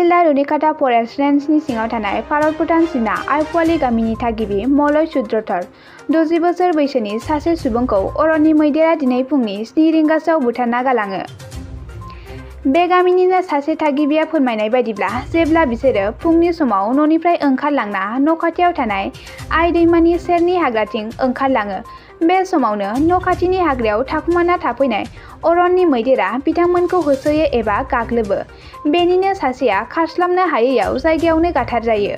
जिल्ला रुनिकाटा फरेस्ट रेन्जनि सिङाव थानाय भारत भुटान सीमा आइपुवालि गामिनि थागिबि मलय सुद्रधर 60 बोसोर बैसोनि सासे सुबुंखौ अरननि मैदेरा दिनै फुंनि 7 रिंगासोआव बुथारना गालाङो। बे गामिनिनो सासे थागिबिया फोरमायनाय बायदिब्ला जेब्ला बिसोरो फुंनि समाव न'निफ्राय ओंखारलांना न' खाथियाव थानाय आइ दैमानि सेरनि हाग्राथिं ओंखारलाङो। बे समावनो न' खाथिनि हाग्रायाव थाखुमाना थाफैनाय अरननि मैदेरा बिथांमोनखौ होसोयो एबा गाग्लोबो। बेनिनो सासेया खारस्लाबनो हायैयाव जायगायावनो गाथार जायो।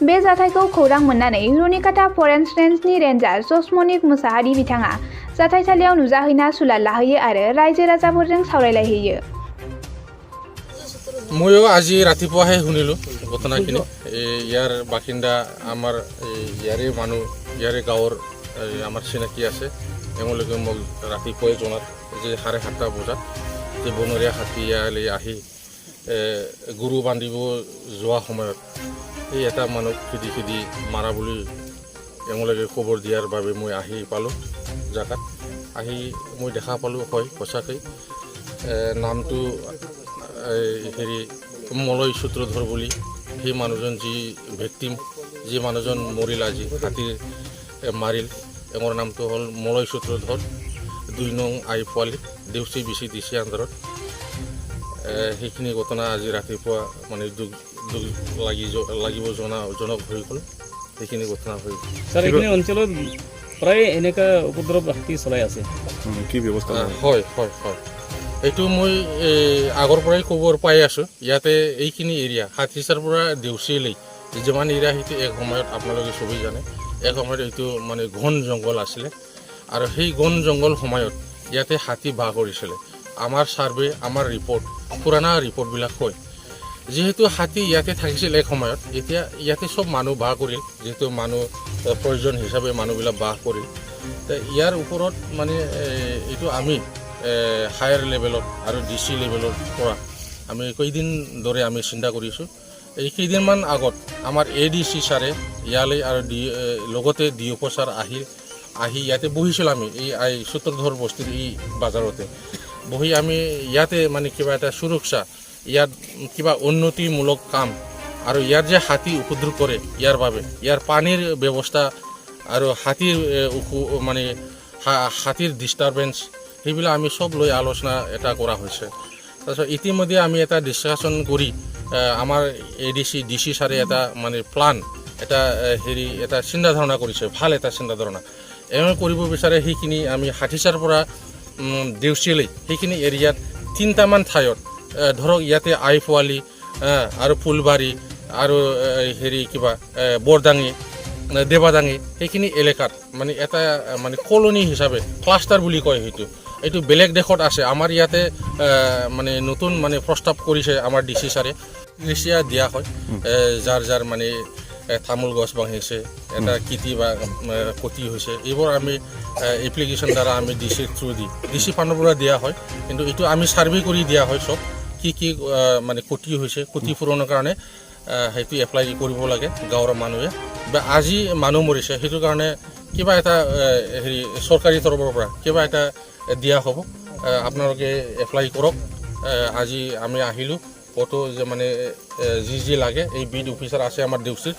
बे जाथायखौ खौरां मोननानै रुनिकाटा फरेस्ट रेन्जनि रेन्जार जसमनिक मुसाहारि बिथाङा जाथायसालियाव नुजाहैना सुलाद लाहैयो आरो रायजो राजाफोरजों सावरायलायहैयो। ময়ো আজি ৰাতিপুৱাহে শুনিলোঁ ঘটনাখিনি। ইয়াৰ বাসিন্দা আমাৰ ইয়াৰে মানুহ, ইয়াৰে গাঁৱৰ আমাৰ চিনাকি আছে। এওঁলোকে মোক ৰাতিপুৱাই জনাত যে 7:30 বজাত যে বনৰীয়া হাতী ইয়ালৈ আহি গৰু বান্ধিব যোৱা সময়ত এই এটা মানুহ খেদি মাৰা বুলি এওঁলোকে খবৰ দিয়াৰ বাবে মই আহি পালোঁ জাগাত। আহি মই দেখা পালোঁ হয় সঁচাকৈ নামটো হেৰি মলয় সূত্ৰধৰ বুলি। সেই মানুহজন যি ভিক্টিম, যি মানুহজন মৰিল আজি হাতীৰ মাৰিল, এওঁৰ নামটো হ'ল মলয় সূত্ৰধৰ, 2 নং আইপুৱালি দেউচি বিচি ডিচি আণ্ডাৰত। সেইখিনি ঘটনা আজি ৰাতিপুৱা মানে দুখ লাগিব জনক হৈ গ'ল। সেইখিনি ঘটনা হৈ গ'ল। ছাৰ, এইখিনি অঞ্চলত প্ৰায় এনেকুৱা উপদ্ৰৱ হাতী চলাই আছে, কি ব্যৱস্থা? হয় হয় হয়, এইটো মই আগৰ পৰাই খবৰ পাই আছোঁ। ইয়াতে এইখিনি এৰিয়া হাতীচাৰ পৰা দেউচিলৈ যিমান এৰিয়া সেইটো এক সময়ত আপোনালোকে চবেই জানে, এক সময়ত এইটো মানে ঘন জংঘল আছিলে আৰু সেই ঘন জংঘল সময়ত ইয়াতে হাতী বাস কৰিছিলে। আমাৰ ছাৰ্ভে, আমাৰ ৰিপৰ্ট, পুৰণা ৰিপৰ্টবিলাক হয় যিহেতু হাতী ইয়াতে থাকিছিল এক সময়ত। এতিয়া ইয়াতে চব মানুহ বাস কৰিল, যিহেতু মানুহ প্ৰয়োজন হিচাপে মানুহবিলাক বাস কৰিল। ইয়াৰ ওপৰত মানে এইটো আমি হায়াৰ লেভেলত আৰু DC লেভেলৰ পৰা আমি কেইদিন ধৰে আমি চিন্তা কৰিছোঁ। এই কেইদিনমান আগত আমাৰ ADC ছাৰে ইয়ালৈ আৰু লগতে DFO ছাৰ আহি ইয়াতে বহিছিল। আমি এই সূত্ৰধৰ বস্তিৰ এই বাজাৰতে বহি আমি ইয়াতে মানে কিবা এটা সুৰক্ষা, ইয়াত কিবা উন্নতিমূলক কাম আৰু ইয়াত যে হাতী উপদ্ৰৱ কৰে ইয়াৰ বাবে ইয়াৰ পানীৰ ব্যৱস্থা আৰু হাতীৰ মানে হাতীৰ ডিষ্টাৰ্বেঞ্চ সেইবিলাক আমি চব লৈ আলোচনা এটা কৰা হৈছে। তাৰপিছত ইতিমধ্যে আমি এটা ডিছকাশ্যন কৰি আমাৰ ADC DC ছাৰে এটা মানে প্লান এটা এটা চিন্তাধাৰণা কৰিছে, ভাল এটা চিন্তাধাৰণা এওঁ কৰিব বিচাৰে। সেইখিনি আমি হাতীচাৰ পৰা দেউচিলৈ সেইখিনি এৰিয়াত 3টামান ঠাইত ধৰক ইয়াতে আইপুৱালি আৰু ফুলবাৰী আৰু কিবা বৰদাঙি, দেৱাদাঙি সেইখিনি এলেকাত মানে এটা মানে কলনি হিচাপে ক্লাষ্টাৰ বুলি কয়। এইটো বেলেগ দেশত আছে, আমাৰ ইয়াতে মানে নতুন মানে প্ৰস্তাৱ কৰিছে আমাৰ DC ছাৰে। কৃষিয়া দিয়া হয় যাৰ মানে তামোল গছ ভাঙিছে, এটা কিটি বা কটি হৈছে, এইবোৰ আমি এপ্লিকেশ্যন দ্বাৰা আমি DC থ্ৰু দি DC ফাণ্ডৰ পৰা দিয়া হয়। কিন্তু এইটো আমি ছাৰ্ভে কৰি দিয়া হয় চব কি মানে কটি হৈছে, কটি পূৰণৰ কাৰণে সেইটো এপ্লাই কৰিব লাগে গাঁৱৰ মানুহে। বা আজি মানুহ মৰিছে সেইটো কাৰণে কিবা এটা চৰকাৰী তৰফৰ পৰা কিবা এটা দিয়া হ'ব, আপোনালোকে এপ্লাই কৰক। আজি আমি আহিলোঁ ফটো যে মানে যি লাগে এই বিড অফিচাৰ আছে আমাৰ দেউচিৰ,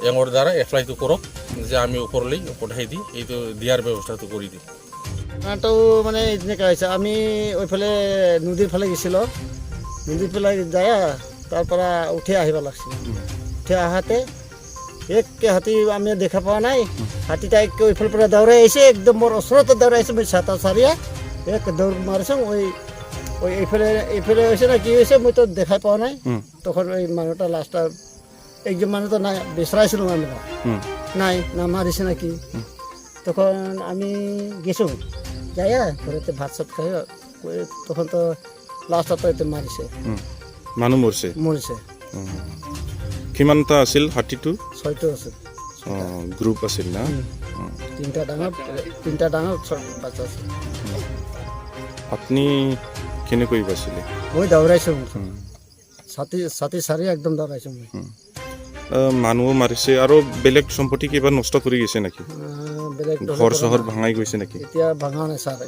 এওঁৰ দ্বাৰা এপ্লাইটো কৰক যে আমি ওপৰলৈ পঠাই দি এইটো দিয়াৰ ব্যৱস্থাটো কৰি দিম। তো মানে এনেকুৱা হৈছে, আমি ওইফালে নদীৰ ফালে গৈছিলোঁ, নদীৰ ফালে যায় তাৰ পৰা উঠি আহিব লাগিছিল। উঠি আহাতে একে হাতী আমি দেখা পোৱা নাই। হাতীটা একে ওইফালৰ পৰা দৌৰাই আহিছে, একদম মোৰ ওচৰতে দৌৰাই আহিছে। মই ছাতা চাৰিয়া এক দৌৰ মাৰিছোঁ। এইফালে হৈছে না কি হৈছে মই তো দেখাই পোৱা নাই। তখন ওই মানুহটা লাষ্টটা একজন মানুহ তো নাই বিচাৰাইছিলোঁ, আমি নাই না মাৰিছে নাকি। তখন আমি গেছোঁ যাই ঘৰতে ভাত চাত খাই, তখন তো লাষ্টত তো মাৰিছে, মানুহ মৰিছে। কিমানটা আছিল হাতীটো? 6টা আছিল। গ্ৰুপ আছিল না? 3টা ডাঙৰ বাচ্চা আছিল। আপুনি কেনেকৈ বাচিলে? মই দৌৰাইছোঁ, ছাতি চাৰি একদম দৌৰাইছোঁ মই। মানুহ মাৰিছে আৰু বেলেগ সম্পত্তি কিবা নষ্ট কৰি গৈছে নেকি? বেলেগ ঘৰ চহৰ ভাঙাই গৈছে নেকি? এতিয়া ভাঙা নাই ছাৰ।